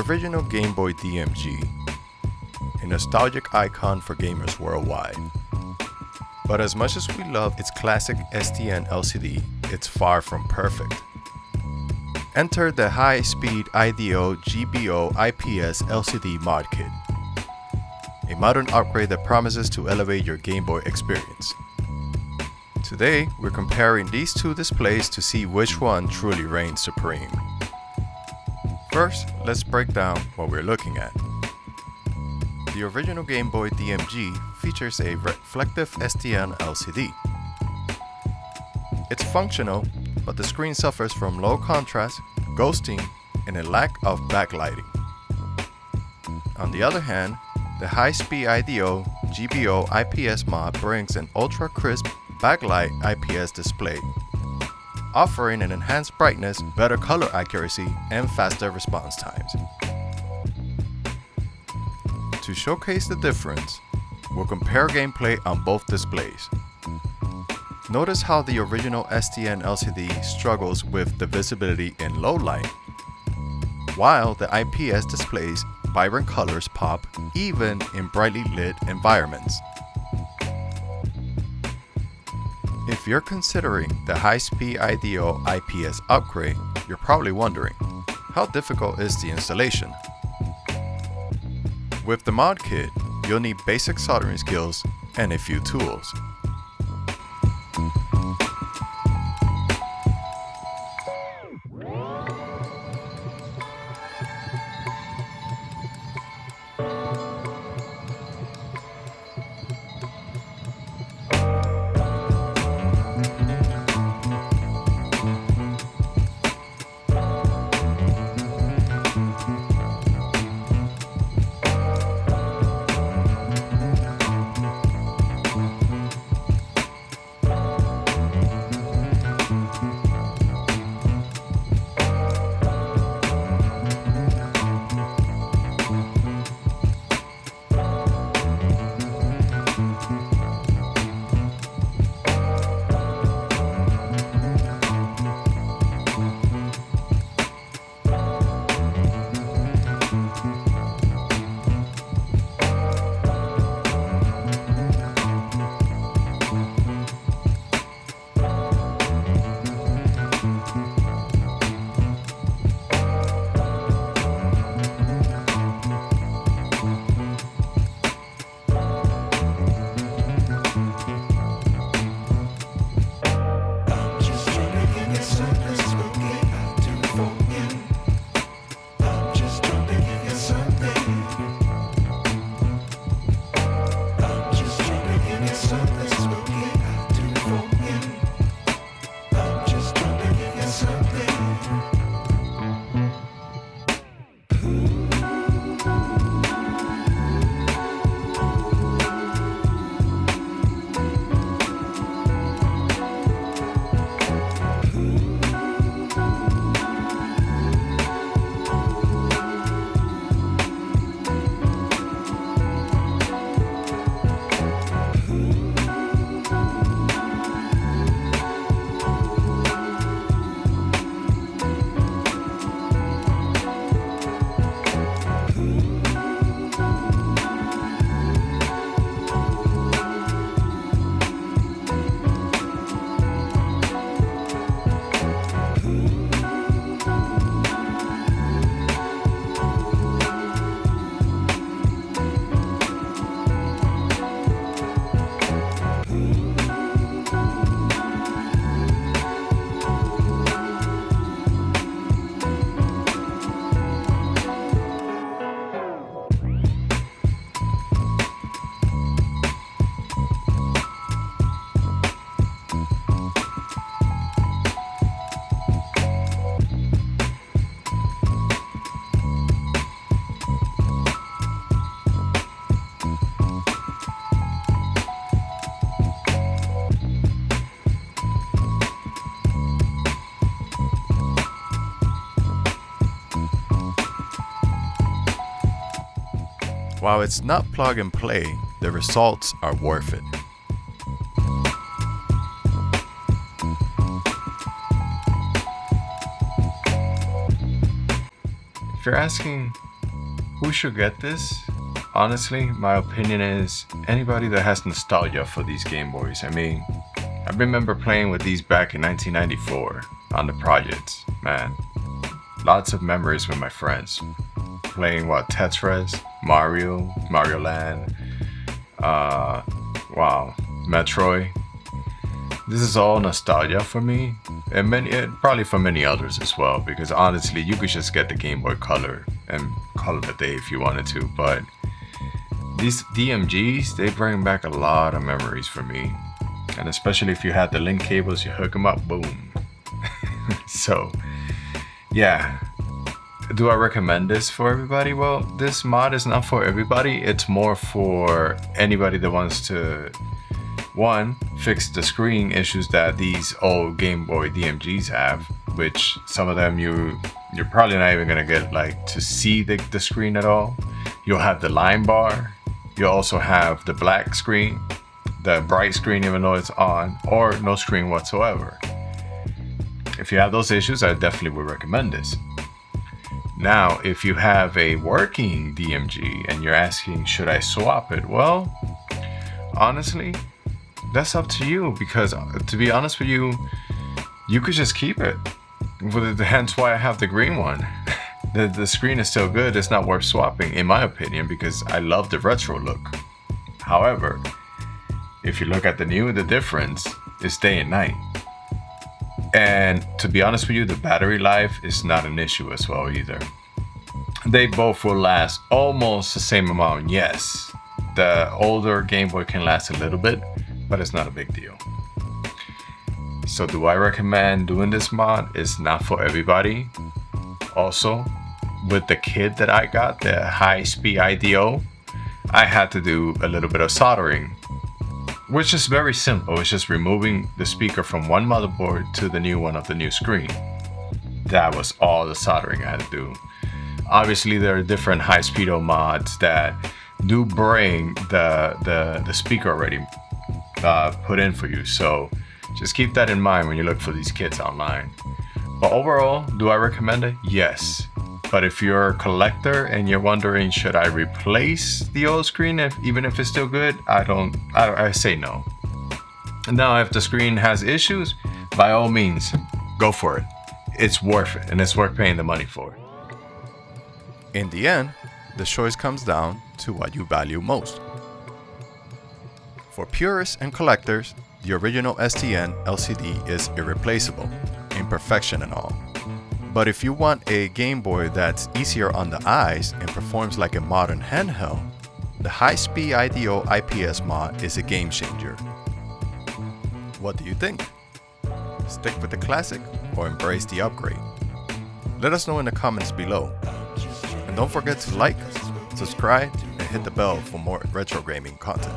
original Gameboy DMG, a nostalgic icon for gamers worldwide. But as much as we love its classic STN LCD, it's far from perfect. Enter the HISPEEDIDO GBO IPS LCD mod kit, a modern upgrade that promises to elevate your Game Boy experience. Today, we're comparing these two displays to see which one truly reigns supreme. First, let's break down what we're looking at. The original Game Boy DMG features a reflective STN LCD. It's functional, but the screen suffers from low contrast, ghosting, and a lack of backlighting. On the other hand, the HISPEEDIDO GBO IPS mod brings an ultra-crisp backlight IPS display, offering an enhanced brightness, better color accuracy, and faster response times. To showcase the difference, we'll compare gameplay on both displays. Notice how the original STN LCD struggles with the visibility in low light, while the IPS displays vibrant colors pop even in brightly lit environments. If you're considering the HISPEEDIDO IPS upgrade, you're probably wondering, how difficult is the installation? With the mod kit, you'll need basic soldering skills and a few tools. While it's not plug and play, the results are worth it. If you're asking, Who should get this? Honestly, my opinion is anybody that has nostalgia for these Game Boys. I mean, I remember playing with these back in 1994 on the projects. Man, lots of memories with my friends. Playing what? Tetris, Mario Land, wow, Metroid. This is all nostalgia for me, and probably for many others as well, because honestly, you could just get the Game Boy Color and call it a day if you wanted to, but these DMGs, they bring back a lot of memories for me, and especially if you had the link cables, you hook them up, boom. So, yeah. Do I recommend this for everybody? Well, this mod is not for everybody. It's more for anybody that wants to, one, fix the screen issues that these old Game Boy DMGs have, which some of them you're probably not even gonna get like to see the screen at all. You'll have the line bar. You'll also have the black screen, the bright screen even though it's on, or no screen whatsoever. If you have those issues, I definitely would recommend this. Now, if you have a working DMG and you're asking, should I swap it? Well, honestly, that's up to you, because to be honest with you, you could just keep it. Hence why I have the green one. The screen is still good. It's not worth swapping, in my opinion, because I love the retro look. However, if you look at the new, the difference is day and night. And to be honest with you, the battery life is not an issue as well either. They both will last almost the same amount. Yes, the older Game Boy can last a little bit, but it's not a big deal. So do I recommend doing this mod? It's not for everybody. Also, with the kit that I got, the HISPEEDIDO, I had to do a little bit of soldering, which is very simple. It's just removing the speaker from one motherboard to the new one of the new screen. That was all the soldering I had to do. Obviously, there are different HISPEEDIDO mods that do bring the speaker already put in for you. So just keep that in mind when you look for these kits online. But overall, do I recommend it? Yes. But if you're a collector and you're wondering, should I replace the old screen even if it's still good? I say no. Now, if the screen has issues, by all means, go for it. It's worth it, and it's worth paying the money for it. In the end, the choice comes down to what you value most. For purists and collectors, the original STN LCD is irreplaceable, imperfection and all. But if you want a Game Boy that's easier on the eyes and performs like a modern handheld, the HISPEEDIDO IPS mod is a game changer. What do you think? Stick with the classic or embrace the upgrade? Let us know in the comments below. And don't forget to like, subscribe, and hit the bell for more retro gaming content.